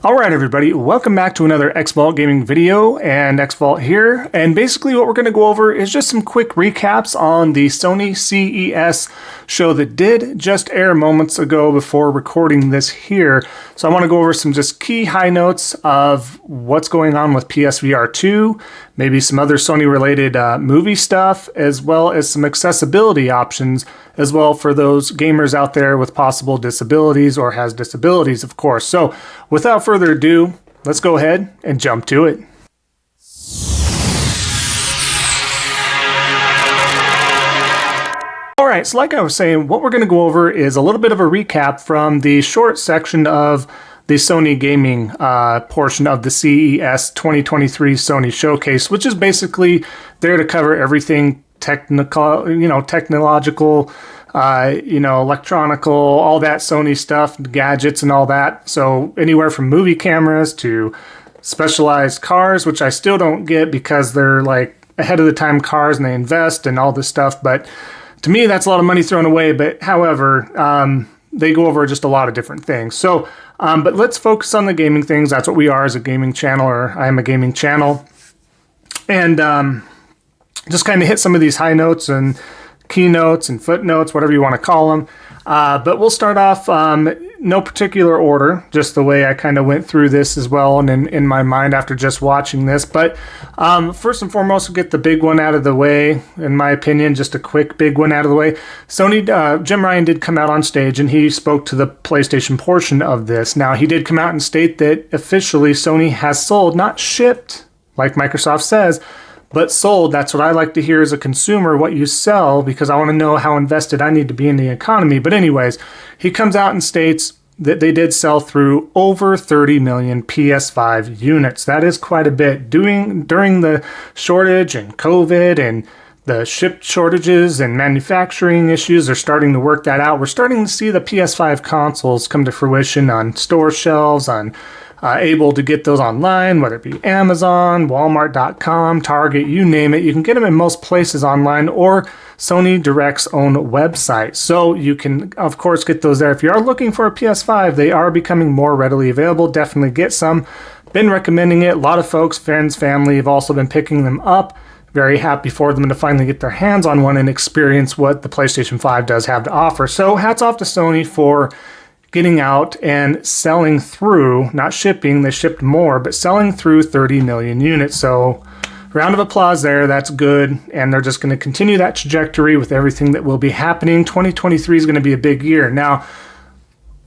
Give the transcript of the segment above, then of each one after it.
Alright everybody, welcome back to another Xvault gaming video, and Xvault here, and basically what we're going to go over is just some quick recaps on the Sony CES show that did just air moments ago before recording this here. So I want to go over some just key high notes of what's going on with PSVR2, maybe some other Sony related movie stuff, as well as some accessibility options as well for those gamers out there with possible disabilities or has disabilities, of course. So without further ado, let's go ahead and jump to it. Alright, so like I was saying, what we're going to go over is a little bit of a recap from the short section of the Sony gaming portion of the CES 2023 Sony Showcase, which is basically there to cover everything technological, electronical, all that Sony stuff, gadgets and all that. So anywhere from movie cameras to specialized cars, which I still don't get because they're like ahead of the time cars and they invest and all this stuff. But to me, that's a lot of money thrown away. But however, they go over just a lot of different things. So, but let's focus on the gaming things. That's what we are as a gaming channel, or I am a gaming channel. And just kind of hit some of these high notes and keynotes and footnotes, whatever you want to call them. But we'll start off no particular order, just the way I kind of went through this as well and in my mind after just watching this. But first and foremost, we'll get the big one out of the way. In my opinion, just a quick big one out of the way. Sony, Jim Ryan did come out on stage and he spoke to the PlayStation portion of this. Now, he did come out and state that officially Sony has sold, not shipped, like Microsoft says, but sold. That's what I like to hear as a consumer, what you sell, because I want to know how invested I need to be in the economy. But anyways, he comes out and states that they did sell through over 30 million PS5 units. That is quite a bit. During the shortage and COVID and the chip shortages and manufacturing issues, they're starting to work that out. We're starting to see the PS5 consoles come to fruition on store shelves, on able to get those online, whether it be Amazon, Walmart.com, Target, you name it. You can get them in most places online or Sony Direct's own website. So you can, of course, get those there. If you are looking for a PS5, they are becoming more readily available. Definitely get some. Been recommending it. A lot of folks, friends, family have also been picking them up. Very happy for them to finally get their hands on one and experience what the PlayStation 5 does have to offer. So hats off to Sony for getting out and selling through, not shipping, they shipped more, but selling through 30 million units. So round of applause there, that's good. And they're just going to continue that trajectory with everything that will be happening. 2023 is going to be a big year. Now,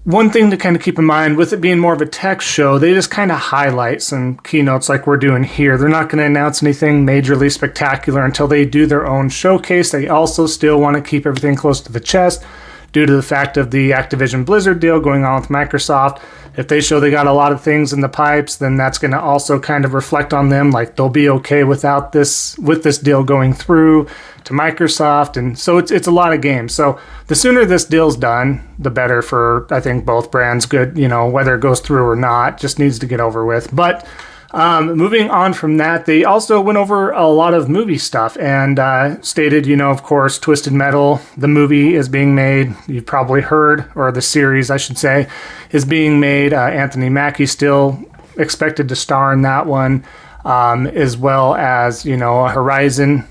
one thing to kind of keep in mind, with it being more of a tech show, they just kind of highlight some keynotes like we're doing here. They're not going to announce anything majorly spectacular until they do their own showcase. They also still want to keep everything close to the chest, due to the fact of the Activision Blizzard deal going on with Microsoft. If they show they got a lot of things in the pipes, then that's going to also kind of reflect on them, like they'll be okay without this, with this deal going through to Microsoft. And so it's a lot of games. So the sooner this deal's done, the better for, I think, both brands. Good, whether it goes through or not, just needs to get over with. But moving on from that, they also went over a lot of movie stuff and stated, of course, Twisted Metal, the movie is being made. You've probably heard, or the series, I should say, is being made. Anthony Mackie still expected to star in that one, as well as, a Horizon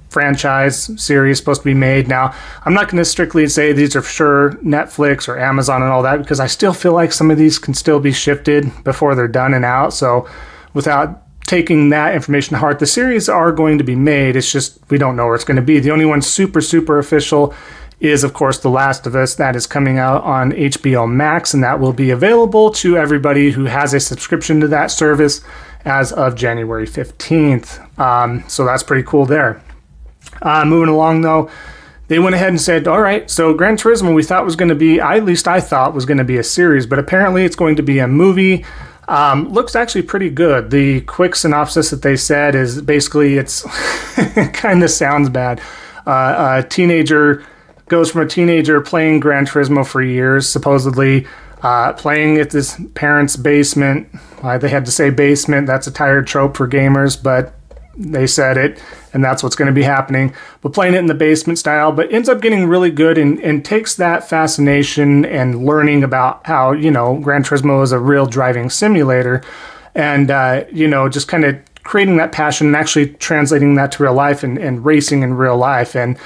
franchise series supposed to be made. Now, I'm not going to strictly say these are for sure Netflix or Amazon and all that, because I still feel like some of these can still be shifted before they're done and out. So without taking that information to heart, the series are going to be made. It's just we don't know where it's going to be. The only one super official is, of course, The Last of Us. That is coming out on HBO Max, and that will be available to everybody who has a subscription to that service as of January 15th. So that's pretty cool there. Moving along, though, they went ahead and said, all right, so Gran Turismo we thought was going to be, at least I thought was going to be a series, but apparently it's going to be a movie. Looks actually pretty good. The quick synopsis that they said is basically it kind of sounds bad. A teenager goes from a teenager playing Gran Turismo for years, supposedly playing at this parent's basement. They had to say basement. That's a tired trope for gamers, but they said it, and that's what's going to be happening. But playing it in the basement style, but ends up getting really good and takes that fascination and learning about how, Gran Turismo is a real driving simulator, and, just kind of creating that passion and actually translating that to real life and racing in real life. And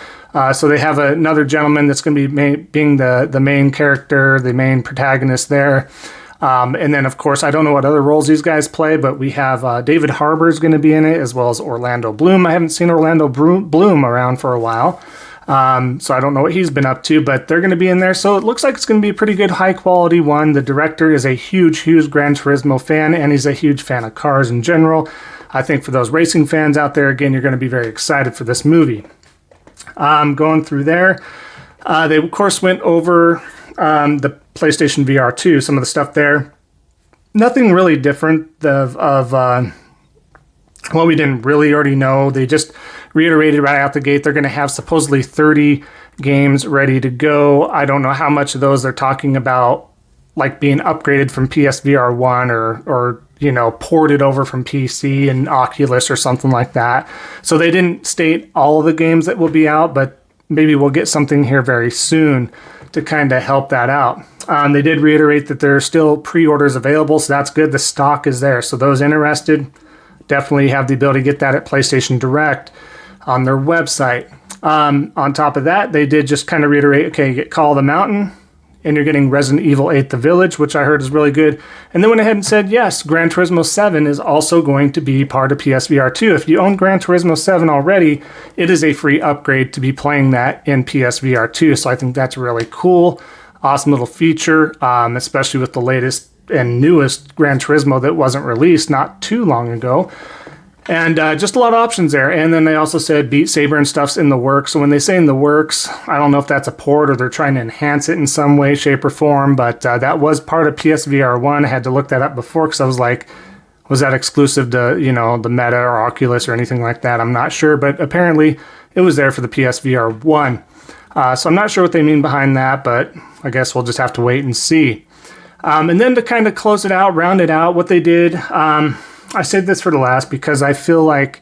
so they have another gentleman that's going to be being the main character, the main protagonist there. And then, of course, I don't know what other roles these guys play, but we have David Harbour is going to be in it, as well as Orlando Bloom. I haven't seen Orlando Bloom around for a while, so I don't know what he's been up to, but they're going to be in there. So it looks like it's going to be a pretty good, high-quality one. The director is a huge Gran Turismo fan, and he's a huge fan of cars in general. I think for those racing fans out there, again, you're going to be very excited for this movie. Going through there, they, of course, went over the PlayStation VR2, some of the stuff there. Nothing really different of what we didn't really already know. They just reiterated right out the gate they're going to have supposedly 30 games ready to go. I don't know how much of those they're talking about, like being upgraded from PSVR 1 or ported over from PC and Oculus or something like that. So they didn't state all of the games that will be out, but maybe we'll get something here very soon to kind of help that out. They did reiterate that there are still pre-orders available, so that's good. The stock is there. So those interested definitely have the ability to get that at PlayStation Direct on their website. On top of that, they did just kind of reiterate, okay, you get Call of the Mountain, and you're getting Resident Evil 8 The Village, which I heard is really good. And then went ahead and said, yes, Gran Turismo 7 is also going to be part of PSVR 2. If you own Gran Turismo 7 already, it is a free upgrade to be playing that in PSVR 2. So I think that's really cool. Awesome little feature, especially with the latest and newest Gran Turismo that wasn't released not too long ago. And just a lot of options there. And then they also said Beat Saber and stuff's in the works. So when they say in the works, I don't know if that's a port or they're trying to enhance it in some way, shape, or form. But that was part of PSVR 1. I had to look that up before because I was like, was that exclusive to, the Meta or Oculus or anything like that? I'm not sure. But apparently it was there for the PSVR 1. So I'm not sure what they mean behind that, but I guess we'll just have to wait and see. And then to kind of close it out, round it out, what they did... I saved this for the last because I feel like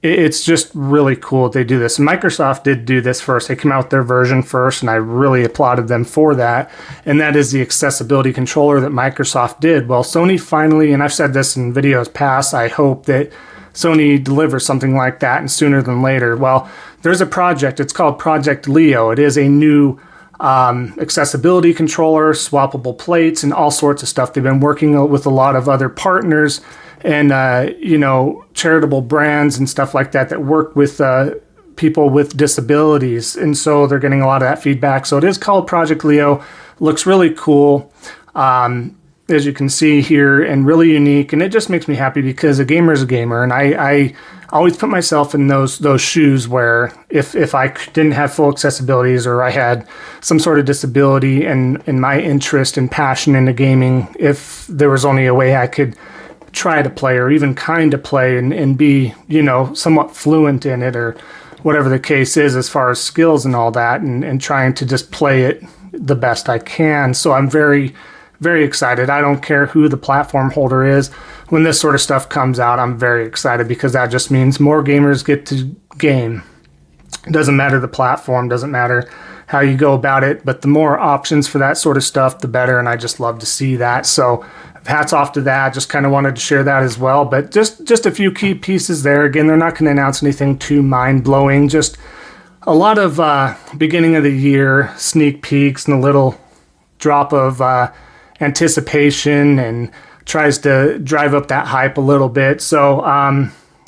it's just really cool that they do this. Microsoft did do this first. They came out with their version first, and I really applauded them for that. And that is the accessibility controller that Microsoft did. Well, Sony finally, and I've said this in videos past, I hope that Sony delivers something like that and sooner than later. Well, there's a project. It's called Project Leo. It is a new accessibility controller, swappable plates, and all sorts of stuff. They've been working with a lot of other partners and, charitable brands and stuff like that work with people with disabilities. And so they're getting a lot of that feedback. So it is called Project Leo. Looks really cool, as you can see here, and really unique. And it just makes me happy because a gamer is a gamer. And I always put myself in those shoes where if I didn't have full accessibilities or I had some sort of disability and my interest and passion into gaming, if there was only a way I could try to play or even kind of play and be, somewhat fluent in it or whatever the case is as far as skills and all that and trying to just play it the best I can. So I'm very, very excited. I don't care who the platform holder is. When this sort of stuff comes out, I'm very excited because that just means more gamers get to game. It doesn't matter the platform, doesn't matter how you go about it, but the more options for that sort of stuff, the better, and I just love to see that. So hats off to that. Just kind of wanted to share that as well. But just a few key pieces there. Again, they're not going to announce anything too mind-blowing. Just a lot of beginning of the year sneak peeks and a little drop of anticipation and tries to drive up that hype a little bit. So,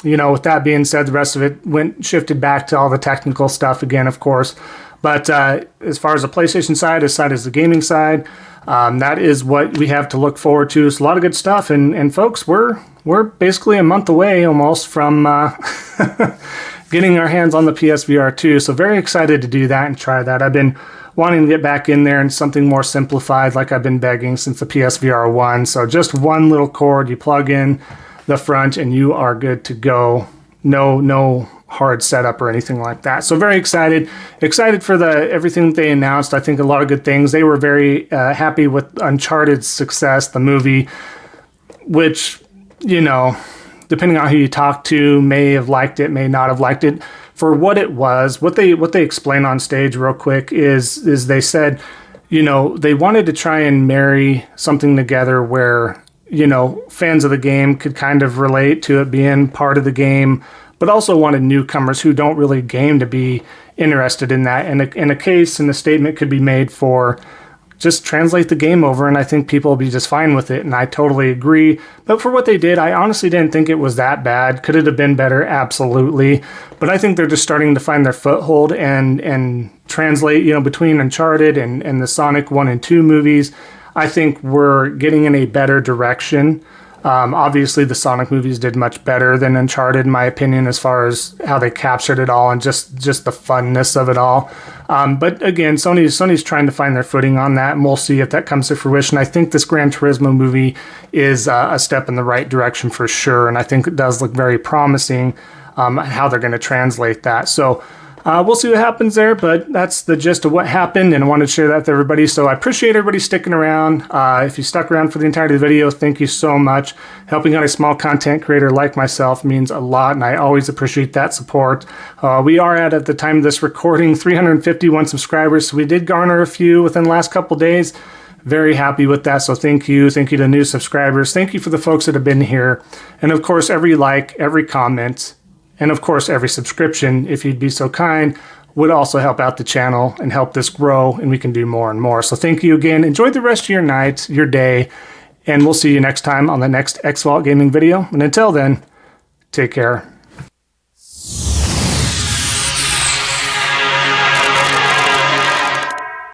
with that being said, the rest of it shifted back to all the technical stuff again, of course. But as far as the PlayStation side, as side as the gaming side, that is what we have to look forward to. It's a lot of good stuff. And folks, we're basically a month away almost from getting our hands on the PSVR 2. So very excited to do that and try that. I've been wanting to get back in there and something more simplified like I've been begging since the PSVR 1. So just one little cord, you plug in the front and you are good to go. No hard setup or anything like that. So very excited for everything that they announced. I think a lot of good things. They were very happy with Uncharted's success, the movie, which, there's depending on who you talk to, may have liked it, may not have liked it. For what it was, what they explain on stage real quick is they said, you know, they wanted to try and marry something together where, you know, fans of the game could kind of relate to it being part of the game, but also wanted newcomers who don't really game to be interested in that. And a case and a statement could be made for just translate the game over, and I think people will be just fine with it, and I totally agree. But for what they did, I honestly didn't think it was that bad. Could it have been better? Absolutely. But I think they're just starting to find their foothold and translate, you know, between Uncharted and the Sonic 1 and 2 movies. I think we're getting in a better direction. Obviously, the Sonic movies did much better than Uncharted, in my opinion, as far as how they captured it all and just the funness of it all. But again, Sony's trying to find their footing on that, and we'll see if that comes to fruition. I think this Gran Turismo movie is a step in the right direction for sure, and I think it does look very promising how they're going to translate that. So we'll see what happens there, but that's the gist of what happened, and I wanted to share that with everybody. So I appreciate everybody sticking around. If you stuck around for the entirety of the video, thank you so much. Helping out a small content creator like myself means a lot, and I always appreciate that support. We are at the time of this recording, 351 subscribers, so we did garner a few within the last couple days. Very happy with that, so thank you. Thank you to new subscribers. Thank you for the folks that have been here. And of course, every like, every comment, and of course, every subscription, if you'd be so kind, would also help out the channel and help this grow, and we can do more and more. So thank you again. Enjoy the rest of your night, your day, and we'll see you next time on the next Xvault gaming video. And until then, take care.